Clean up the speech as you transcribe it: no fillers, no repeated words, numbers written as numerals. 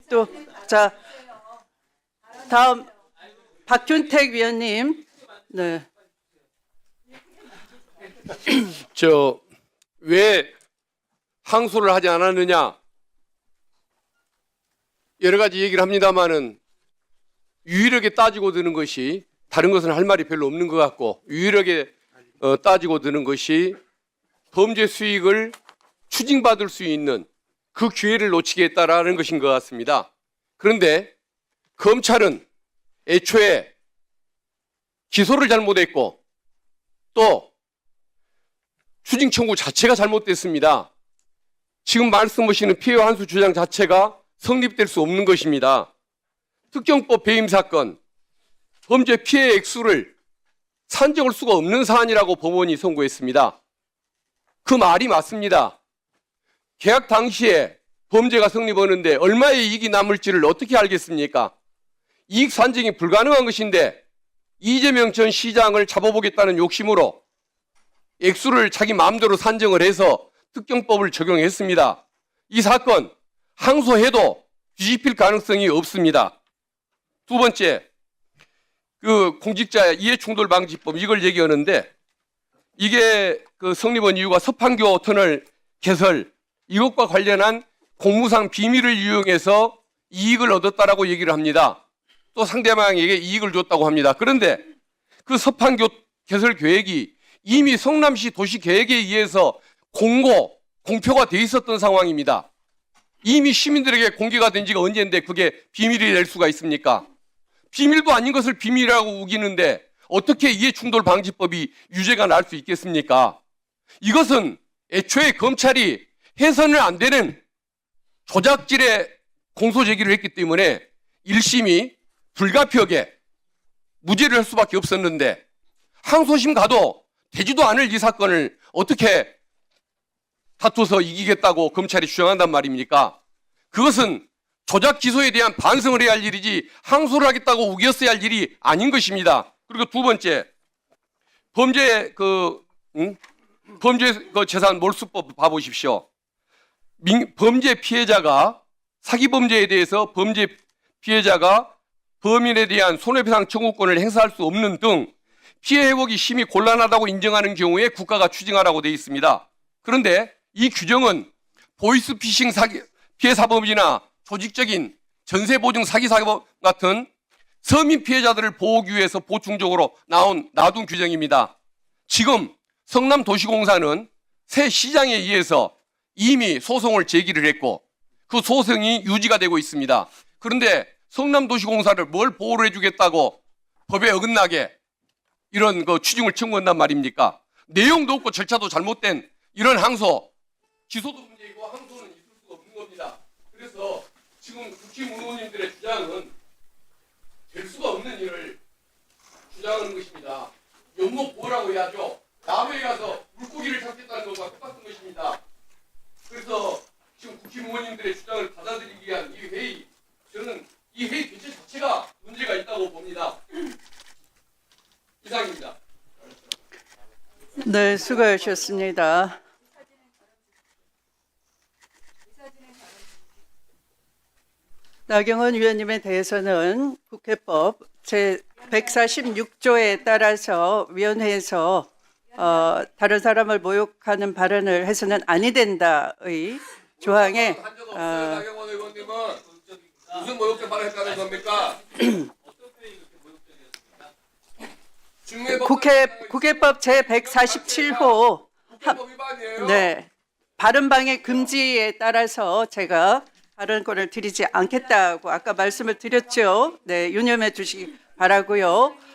또, 자, 다음 박준택 위원님. 네. 왜 항소를 하지 않았느냐 여러 가지 얘기를 합니다만은 유일하게 따지고 드는 것이 다른 것은 할 말이 별로 없는 것 같고 유일하게 따지고 드는 것이 범죄 수익을 추징받을 수 있는 그 기회를 놓치게 했다라는 것인 것 같습니다. 그런데 검찰은 애초에 기소를 잘못했고 또 추징 청구 자체가 잘못됐습니다. 지금 말씀하시는 피해 환수 주장 자체가 성립될 수 없는 것입니다. 특경법 배임 사건, 범죄 피해 액수를 산정할 수가 없는 사안이라고 법원이 선고했습니다. 그 말이 맞습니다. 계약 당시에 범죄가 성립하는데 얼마의 이익이 남을지를 어떻게 알겠습니까? 이익 산정이 불가능한 것인데 이재명 전 시장을 잡아보겠다는 욕심으로 액수를 자기 마음대로 산정을 해서 특경법을 적용했습니다. 이 사건 항소해도 뒤집힐 가능성이 없습니다. 두 번째, 그 공직자 이해충돌방지법 이걸 얘기하는데 이게 그 성립한 이유가 서판교 터널 개설 이것과 관련한 공무상 비밀을 이용해서 이익을 얻었다라고 얘기를 합니다. 또 상대방에게 이익을 줬다고 합니다. 그런데 그 서판교 개설 계획이 이미 성남시 도시계획에 의해서 공표가 돼 있었던 상황입니다. 이미 시민들에게 공개가 된 지가 언제인데 그게 비밀이 될 수가 있습니까? 비밀도 아닌 것을 비밀이라고 우기는데 어떻게 이해충돌방지법이 유죄가 날 수 있겠습니까? 이것은 애초에 검찰이 해서는 안 되는 조작질의 공소제기를 했기 때문에 1심이 불가피하게 무죄를 할 수밖에 없었는데 항소심 가도 되지도 않을 이 사건을 어떻게 다투어서 이기겠다고 검찰이 주장한단 말입니까? 그것은 조작 기소에 대한 반성을 해야 할 일이지 항소를 하겠다고 우겼어야 할 일이 아닌 것입니다. 그리고 두 번째, 범죄 재산 몰수법 봐보십시오. 범죄 피해자가 사기 범죄에 대해서 범죄 피해자가 범인에 대한 손해배상 청구권을 행사할 수 없는 등 피해 회복이 심히 곤란하다고 인정하는 경우에 국가가 추징하라고 되어 있습니다. 그런데 이 규정은 보이스피싱 피해 사범이나 조직적인 전세보증 사기 사범 같은 서민 피해자들을 보호하기 위해서 보충적으로 놔둔 규정입니다. 지금 성남도시공사는 새 시장에 의해서 이미 소송을 제기를 했고 그 소송이 유지가 되고 있습니다. 그런데 성남도시공사를 뭘 보호를 해주겠다고 법에 어긋나게 이런 추징을 청구한단 말입니까? 내용도 없고 절차도 잘못된 이런 항소, 기소도 문제이고 항소는 있을 수가 없는 겁니다. 그래서 지금 국힘 의원님들의 주장은 될 수가 없는 일을 주장하는 것입니다. 연못 보호라고 해야죠. 남해에 가서 물고기를 잡겠다는 것과 똑같은 것입니다. 그래서 지금 국힘 의원님들의 주장을 받아들이기 위한 이 회의, 저는 이 회의 개최 자체가 문제가 있다고 봅니다. 이상입니다. 네, 수고하셨습니다. 나경원 위원님에 대해서는 국회법 제146조에 따라서 위원회에서 다른 사람을 모욕하는 발언을 해서는 아니 된다의 조항에 한적 없어요. 나경원 의원님은 무슨 모욕죄 발언했다는 겁니까? 국회법 제147호 국회법 위반이에요. 네, 발언방해 금지에 따라서 제가 발언권을 드리지 않겠다고 아까 말씀을 드렸죠. 네, 유념해 주시기 바라고요.